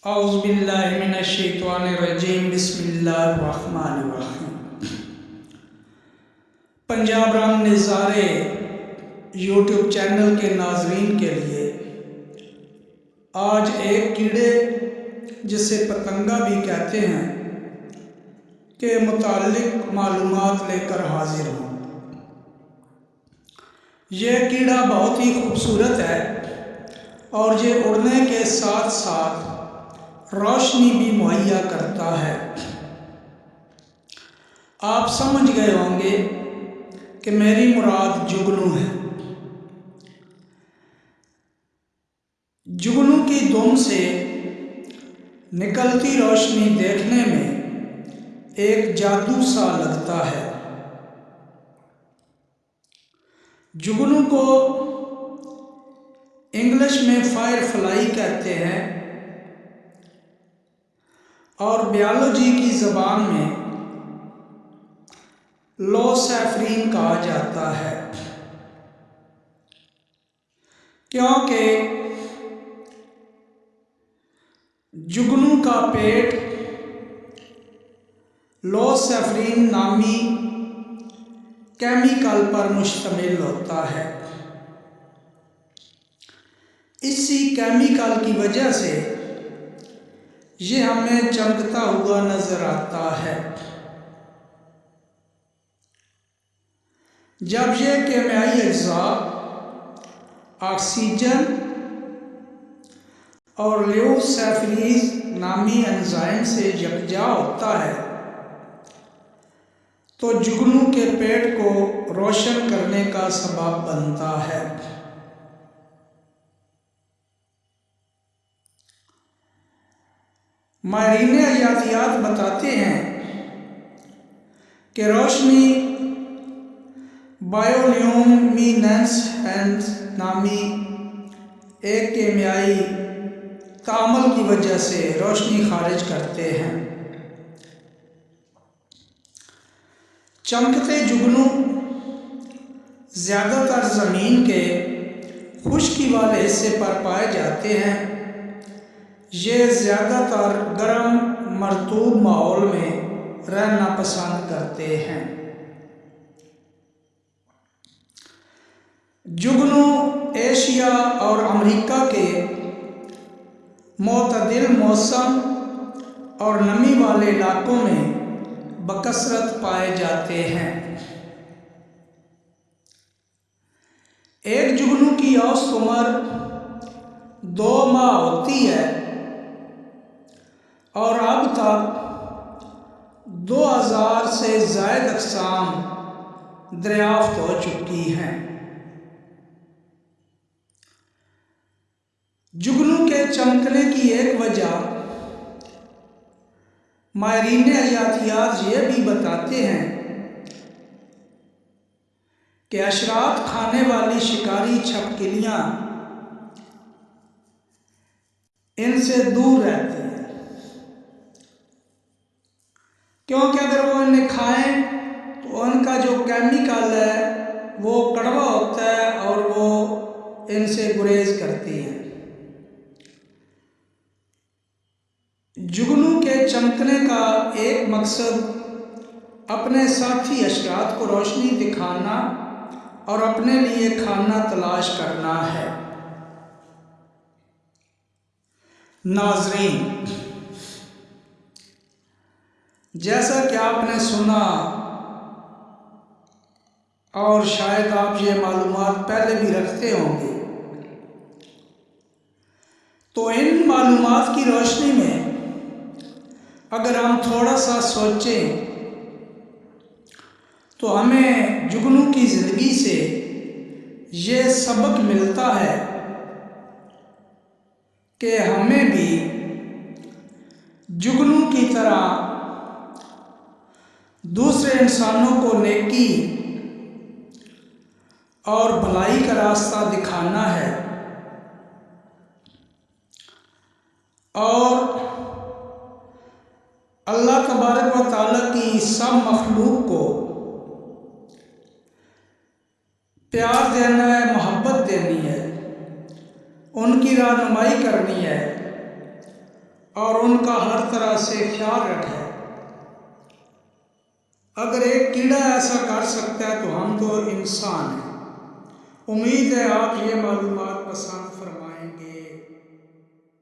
औज़ुबिल्लाहिमिनश्शैतानिर्रजीम बिस्मिल्लाहिर्रहमानिर्रहीम। पंजाब रंग नज़ारे यूट्यूब चैनल के नाज़रीन के लिए आज एक कीड़े जिसे पतंगा भी कहते हैं के मुताल्लिक़ मालूमात लेकर हाजिर हूँ। यह कीड़ा बहुत ही खूबसूरत है और ये उड़ने के साथ साथ रोशनी भी मुहैया करता है। आप समझ गए होंगे कि मेरी मुराद जुगनू है। जुगनू की दुम से निकलती रोशनी देखने में एक जादू सा लगता है। जुगनू को इंग्लिश में फायर फ्लाई कहते हैं और बायोलॉजी की ज़बान में लो सैफरीन कहा जाता है, क्योंकि जुगनू का पेट लो सैफरीन नामी केमिकल पर मुश्तमिल होता है। इसी केमिकल की वजह से ये हमें चमकता हुआ नजर आता है। जब ये केमियाई अज्जा ऑक्सीजन और ल्यूसैफरीज नामी एंजाइम से यकजा होता है तो जुगनू के पेट को रोशन करने का सबब बनता है। माहिरीन हयातियात बताते हैं कि रोशनी बायोल्यूमिनेसेंस नामी एक केमियाई तामल की वजह से रोशनी खारिज करते हैं। चमकते जुगनू ज़्यादातर ज़मीन के खुश्की वाले हिस्से पर पाए जाते हैं। ये ज़्यादातर गर्म मरतूब माहौल में रहना पसंद करते हैं। जुगनू एशिया और अमेरिका के मोतदिल मौसम और नमी वाले इलाकों में बकसरत पाए जाते हैं। एक जुगनू की औसत उम्र 2 माह होती है और अब तक 2000 से ज़ायद अक़साम दरियाफ्त हो चुकी हैं। जुगनू के चमकने की एक वजह माहिरीन हयातियात ये भी बताते हैं कि अशरात खाने वाली शिकारी छिपकलियाँ इनसे दूर रहती हैं, क्योंकि अगर वो इन्हें खाएं तो उनका जो केमिकल है वो कड़वा होता है और वो इनसे गुरेज करती हैं। जुगनू के चमकने का एक मकसद अपने साथी अशरात को रोशनी दिखाना और अपने लिए खाना तलाश करना है। नाज़रीन, जैसा कि आपने सुना और शायद आप ये मालूमात पहले भी रखते होंगे, तो इन मालूमात की रोशनी में अगर हम थोड़ा सा सोचें तो हमें जुगनू की ज़िंदगी से ये सबक मिलता है कि हमें भी जुगनू की तरह दूसरे इंसानों को नेकी और भलाई का रास्ता दिखाना है और अल्लाह तबारक व तआला की सब मखलूक को प्यार देना है, मोहब्बत देनी है, उनकी रहनुमाई करनी है और उनका हर तरह से ख्याल रखें। अगर एक कीड़ा ऐसा कर सकता है तो हम तो इंसान हैं। उम्मीद है आप ये मालूमात पसंद फरमाएंगे।